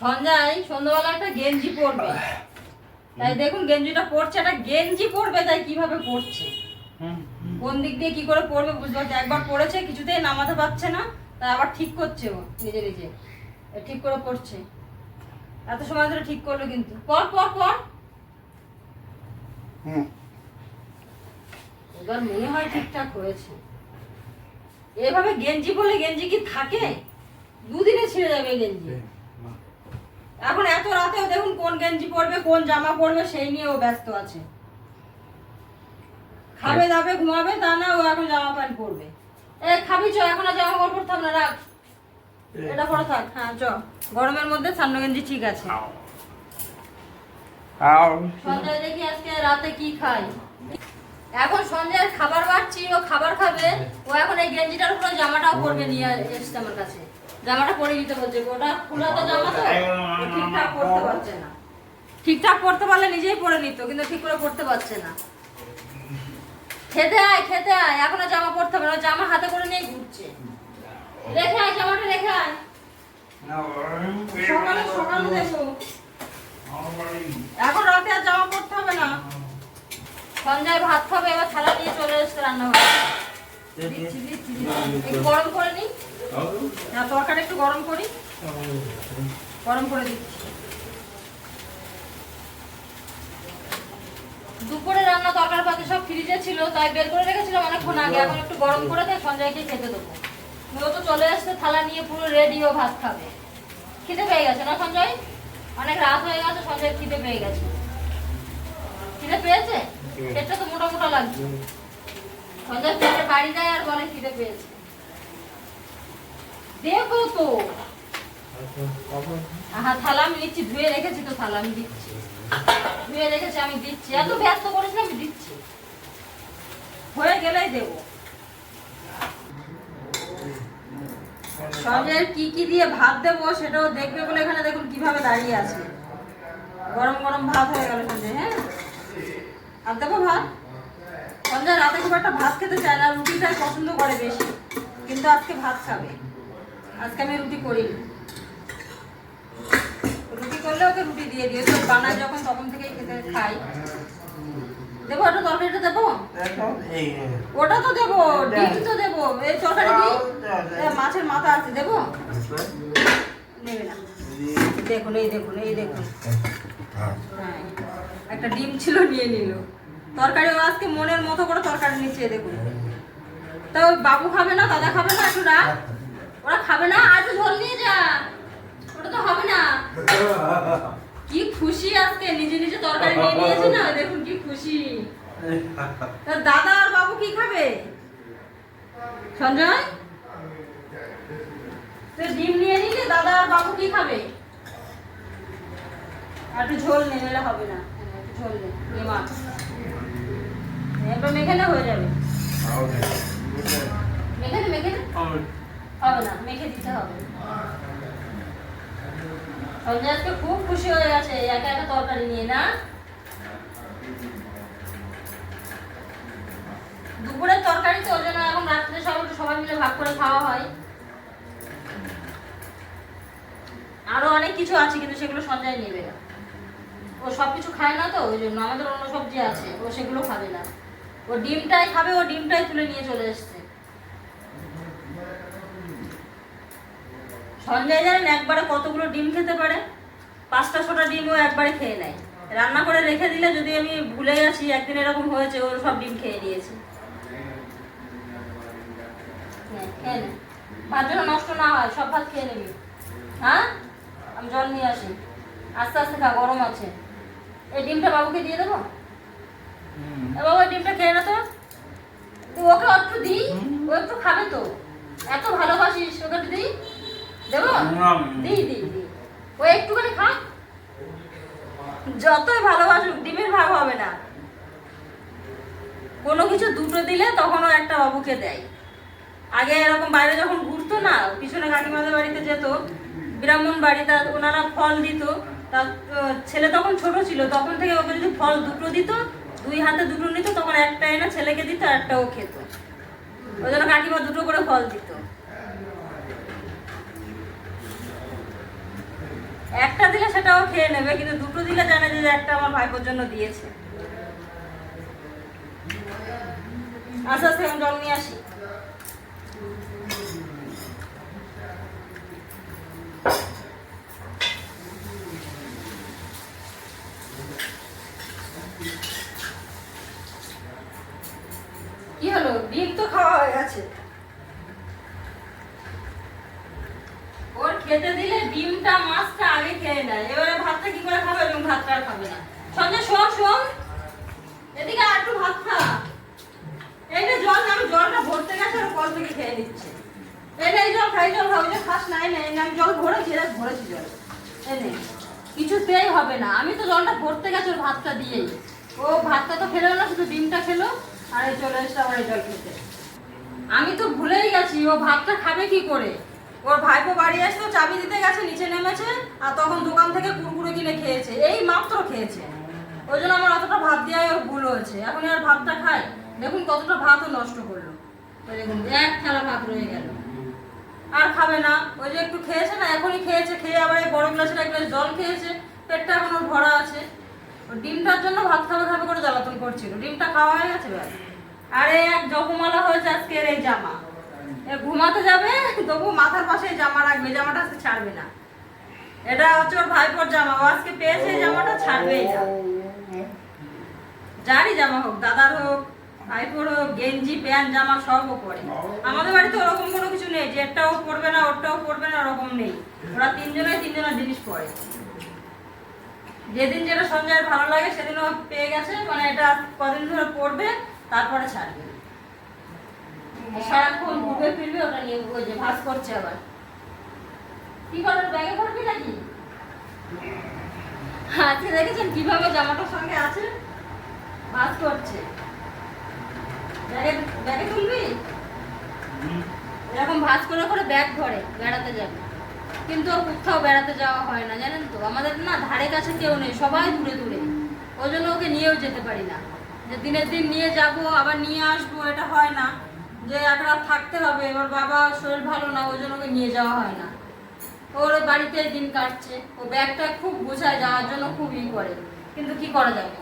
সঞ্জয় সন্ধ্যাবেলা একটা গেঞ্জি পরবে, তাই দেখুন গেঞ্জিটা পরছে, একটা গেঞ্জি পরবে তাই কিভাবে পরছে, কোন দিক দিয়ে কি করে পরবে বুঝতে পারছে। একবার পরেছে কিছুতেই নামাতে পারছে না, তাই আবার ঠিক করছে ও নিজে নিজে, ঠিক করে পড়ছে। এত সময় ধরে ঠিক করলো কিন্তু পর পর পর এবার মনে হয় ঠিকঠাক হয়েছে। এভাবে গেঞ্জি বলে গেঞ্জি কি থাকে? দুদিনে ছিঁড়ে যাবে গেঞ্জি। এখন এত রাতেও দেখুন কোন গেঞ্জি পরবে কোন জামা পরবে সেই নিয়ে ও ব্যস্ত আছে। খাবে দাবে ঘুমাবে তা না, ও এখন জামা প্যান্ট পরবে। খাবি চ, এখন আর জামা কাপড় পরতে হবে না, রাখ এটা পরে থাক। হ্যাঁ চ, গরমের মধ্যে সামনে গেঞ্জি ঠিক আছে। সঞ্জয় দেখি আজকে রাতে কি খাই। এখন সঞ্জয়ের খাবার বাড়ছি, ও খাবার খাবে, ও এখন এই গেঞ্জিটার উপরে জামাটাও পরবে নিয়ে এসছে আমার কাছে। জামাটা পরে দিতে বলছে, ওটা ফুলাতো জামা তো ঠিকঠাক পরতে পারছে না। ঠিকঠাক পরতে পারলে নিজেই পরে নিত, কিন্তু ঠিক করে পরতে পারছে না। খেতে আয় খেতে আয়, এখনো জামা পরতে হবে না, জামা হাতে করে নিয়ে ঘুরছে। রেখে আয় জামাটা, রেখে আয়, সকালে সকালে দেখো। এখন রাতে আর জামা পরতে হবে না। সঞ্জয় ভাত খাবে, এবার থালা নিয়ে চলে এসছে রান্নাঘরে। একটু গরম করে নি, তরকারি একটু গরম করি, গরম করে দিচ্ছি। দুপুরে রান্না তরকারি পাতি সব ফ্রিজে ছিল, তাই বের করে রেখেছিলাম অনেকক্ষণ আগে। এখন একটু গরম করে তাই সঞ্জয়কে খেতে দেবো। ও তো চলে আসছে থালা নিয়ে পুরো রেডি, ও ভাত খাবে। খিদে পেয়ে গেছে না সঞ্জয়? অনেক রাত হয়ে গেছে, সঞ্জয় খিদে পেয়ে গেছে। খিদে পেয়েছে? পেটটা তো মোটা মোটা লাগছে। সঞ্জয় পেটে বাড়ি যায় আর বলে খিদে পেয়েছে। দেখো তো, হ্যাঁ থালা আমি নিচ্ছি, ধুয়ে রেখেছি তো, থালা আমি দিচ্ছি, ধুয়ে রেখেছি আমি দিচ্ছি। এত ব্যস্ত করেছি আমি দিচ্ছি, হয়ে গেলেই দেবো। সঞ্জয়ের কি কি দিয়ে ভাত দেবো সেটাও দেখবে বলে এখানে দেখুন কিভাবে দাঁড়িয়ে আছে। গরম গরম ভাত হয়ে গেল সঞ্জয়। হ্যাঁ আর দেবো ভাত। সঞ্জয় রাতে খুব একটা ভাত খেতে চায় না, রুটিটাই পছন্দ করে বেশি, কিন্তু আজকে ভাত খাবে। আজকে আমি রুটি করিনি, রুটি করলে ওকে রুটি দিয়ে দিই, তো বানাই যখন তখন থেকেই খেতে খাই। দেবো ওটা, তরকারিটা দেবো, ওটা তো দেবো, ডিম তো দেবো, এই তরকারি দিই, মাছের মাথা আছে দেবো, নেবে না। দেখুন এই দেখুন এই দেখুন, হ্যাঁ একটা ডিম ছিল নিয়ে নিল। তরকারি আজকে মনের মতো করে তরকারি নিচ্ছে দেখুন। তা ওই বাবু খাবে না, দাদা খাবে না, একটু রাখ, ওরা খাবে না, আর একটু ঝোল নিয়ে যা, ওটা তো হবে না। কি খুশি আজকে, নিজে নিজে তরকারি নিয়ে নিয়েছে না, দেখুন কি খুশি। দাদা আর বাবু কি খাবে? সঞ্জয় তুই ডিম নিয়ে নিলে, দাদা আর বাবু কি খাবে? আর একটু ঝোল নিলে হবে না, একটু ঝোল নে মাছ, এবার মেখে না হয়ে যাবে। মেখে দে মেখে দে, হবে না, মেখে দিতে হবে। সঞ্জয় আজকে খুব খুশি হয়ে গেছে একা একা তরকারি নিয়ে না। দুপুরের তরকারি তো, ওই জন্য এখন রাত্রে সবাই মিলে ভাগ করে খাওয়া হয়। আরো অনেক কিছু আছে কিন্তু সেগুলো সঞ্জয় নেবে না, ও সবকিছু খায় না তো, ওই জন্য আমাদের অন্য সবজি আছে, ও সেগুলো খাবে না, ও ডিমটাই খাবে, ও ডিমটাই তুলে নিয়ে চলে এসছে। সঞ্জয় জানেন একবারে কতগুলো ডিম খেতে পারে? 5টা 6টা ডিম ও একবারে খেয়ে নেয়। রান্না করে রেখে দিলে, যদি আমি ভুলে গেছি, একদিন এরকম হয়েছে, ও সব ডিম খেয়ে নিয়েছে। খেয়ে নে, ভাত যেন নষ্ট না হয়, সব ভাত খেয়ে নেবি। হ্যাঁ আমি জল নিয়ে আসি, আস্তে আস্তে খা, গরম আছে। এই ডিমটা বাবুকে দিয়ে দেবো, বাবু এই ডিমটা খেয়ে না তো, ওকে একটু দিই, ও একটু খাবে তো, এত ভালোবাসিস, ওকে একটু দিই, দেবো, দিই দিই দিই, ও একটুখানি খা। যতই ভালোবাসুক ডিমের ভাগ হবে না, কোনো কিছু দুটো দিলে তখনও একটা বাবুকে দেয়। আগে এরকম বাইরে যখন ঘুরতো না, পিছনে কাকিমাদের বাড়িতে যেত, ব্রাহ্মণ বাড়িতে, ওনারা ফল দিত, তার ছেলে তখন ছোট ছিল, তখন থেকে ওকে যদি ফল দুটো দিত, 2 হাতে দুটো নিত, তখন একটা এনে ছেলেকে দিত, আর একটা ও খেত। ওই জন্য কাকিমা 2টো করে ফল দিত। একটা দিলে সেটাও খেয়ে নেবে, কিন্তু দুটো দিলে জানে যে একটা আমার ভাইপোর জন্য দিয়েছে। আস্তে আস্তে আমি জল নিয়ে আসি। কি হলো, ডিম তো খাওয়া হয়ে গেছে। ওর খেতে দিলে ডিমটা মাছটা আগে খেয়ে নেয়, এবারে ভাতটা কি করে খাবে? এবং ভাতটা আর খাবে না। সঞ্জয় শোন শোন, এদিকে আর একটু ভাত খা। এইটা জল, আমি জলটা ভরতে গেছে আর কল থেকে খেয়ে নিচ্ছে। এই জল খাই, জল খাও, যে খাস নাই না, আমি জল ভরেছি, ভরেছি জল। এনে কিছুতেই হবে না, আমি তো জলটা ভরতে গেছি ওর ভাতটা দিয়েই। ও ভাতটা তো খেলো না, শুধু ডিমটা খেলো, আর এই চলে এসছে আমার এই জল খেতে। আমি তো ভুলেই গেছি ও ভাতটা খাবে কি করে। ওর ভাইপো বাড়ি আসতো, চাবি দিতে গেছে, নিচে নেমেছে, আর তখন দোকান থেকে কুরকুরে কিনে খেয়েছে, এই মাত্র খেয়েছে। ওই জন্য আমার অতটা ভাত দেওয়াই ওর ভুল হয়েছে। এখন আর ভাতটা খায়, দেখুন কতটা ভাতও নষ্ট করলো। ওই দেখুন এক থালা ভাত রয়ে গেল, আর খাবে না। ওই যে একটু খেয়েছে না, এখনই খেয়েছে, খেয়ে আবার এই বড় গ্লাসের এক গ্লাস জল খেয়েছে, পেটটা এখনো ভরা আছে। ডিমটার জন্য ভাত খাবে খাবে করে জ্বালাতন করছিল, ডিমটা খাওয়া হয়ে গেছে ব্যাস। আরে এক জপমালা হয়েছে আজকের এই জামা, ঘুমাতে যাবে তবু মাথার পাশে জামা রাখবে, জামাটা আজকে ছাড়বে না। এটা হচ্ছে ওর ভাইপোর জামা, ও আজকে পেয়েছে এই জামাটা, ছাড়বেই না। যারই জামা হোক, দাদার হোক, ভাইপোর হোক, গেঞ্জি প্যান্ট জামা সবও পরে। আমাদের বাড়িতে ওরকম কোনো কিছু নেই যে এটাও পরবে না ওটাও পরবে না, ওরকম নেই। ওরা তিনজনের জিনিস পরে। যেদিন যেটা সঞ্জয়ের ভালো লাগে সেদিন ও পেয়ে গেছে, মানে এটা কদিন ধরে পরবে, তারপরে ছাড়বে। সারাক্ষণ ঘুরে ফিরবে ওটা নিয়ে, ওই যে ভাঁজ করছে আবার। কি করার, ব্যাগে ভরবি নাকি? আজকে দেখেছেন কিভাবে জামাটার সঙ্গে আছে, ভাঁজ করছে। ব্যাগে তুলবি, এরকম ভাঁজ করে করে ব্যাগ ধরে বেড়াতে যাবে। কিন্তু ওর কোথাও বেড়াতে যাওয়া হয় না, জানেন তো। আমাদের না ধারে কাছে কেউ নেই, সবাই দূরে দূরে। ওই জন্য ওকে নিয়েও যেতে পারি না, যে দিনের দিন নিয়ে যাব আবার নিয়ে আসবো, এটা হয় না। যে এক রাত থাকতে হবে, এবার বাবা শরীর ভালো না, ওই জন্য ওকে নিয়ে যাওয়া হয় না। ওর ওই বাড়িতে দিন কাটছে। ও ব্যাগটা খুব গোছায়, যাওয়ার জন্য খুব করে, কিন্তু কি করা যাবে,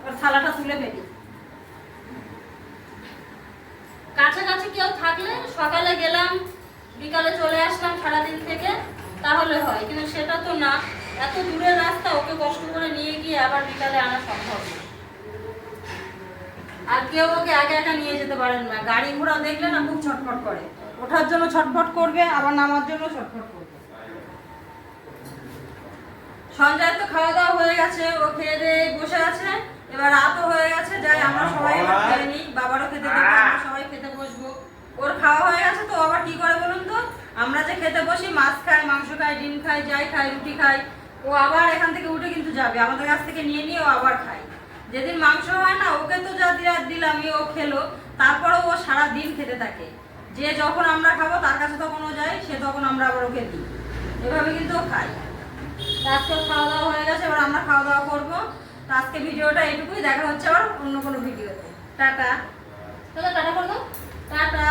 ওর থালাটা তুলে ফেলি। কাছাকাছি কেউ থাকলে সকালে গেলাম, বিকালে চলে আসলাম সারাদিন থেকে, তাহলে হয়। কিন্তু সেটা তো না, এত দূরের রাস্তা, ওকে কষ্ট করে নিয়ে গিয়ে আবার বিকালে আনা সম্ভব না। আর কেউ ওকে একা একা নিয়ে যেতে পারেন না, গাড়ি ঘোড়া দেখলে না খুব ছটফট করে, ওঠার জন্য ছটফট করবে, আবার নামার জন্য ছটফট করবে। সঞ্জয় তো খাওয়া দাওয়া হয়ে গেছে, ও খেয়ে দিয়ে বসে আছে। এবার রাতও হয়ে গেছে, যাই আমরা সবাই খেয়ে নিই, বাবারও খেতে দেবো, আমরা সবাই খেতে বসবো। ওর খাওয়া হয়ে গেছে তো আবার কি করে বলুন তো, আমরা যে খেতে বসি মাছ খাই, মাংস খাই, ডিম খাই, যাই খাই, রুটি খাই, ও আবার এখান থেকে উঠে কিন্তু যাবে আমাদের কাছ থেকে নিয়ে নিয়ে, ও আবার খায়। যেদিন মাংস হয় না, ওকে তো যা দিলাম ও খেলো, তারপরেও ও সারা দিন খেতে থাকে। যে যখন আমরা খাবো তার কাছে তখন ও যায়, সে তখন আমরা আবার ওকে দিই, এভাবে কিন্তু ও খায়। আজকে খাওয়া দাওয়া হয়ে গেছে, এবার আমরা খাওয়া দাওয়া করবো। তো আজকে ভিডিওটা এইটুকুই, দেখা হচ্ছে আবার অন্য কোনো ভিডিওতে। টাটা, টাটা করে দাও, টাটা।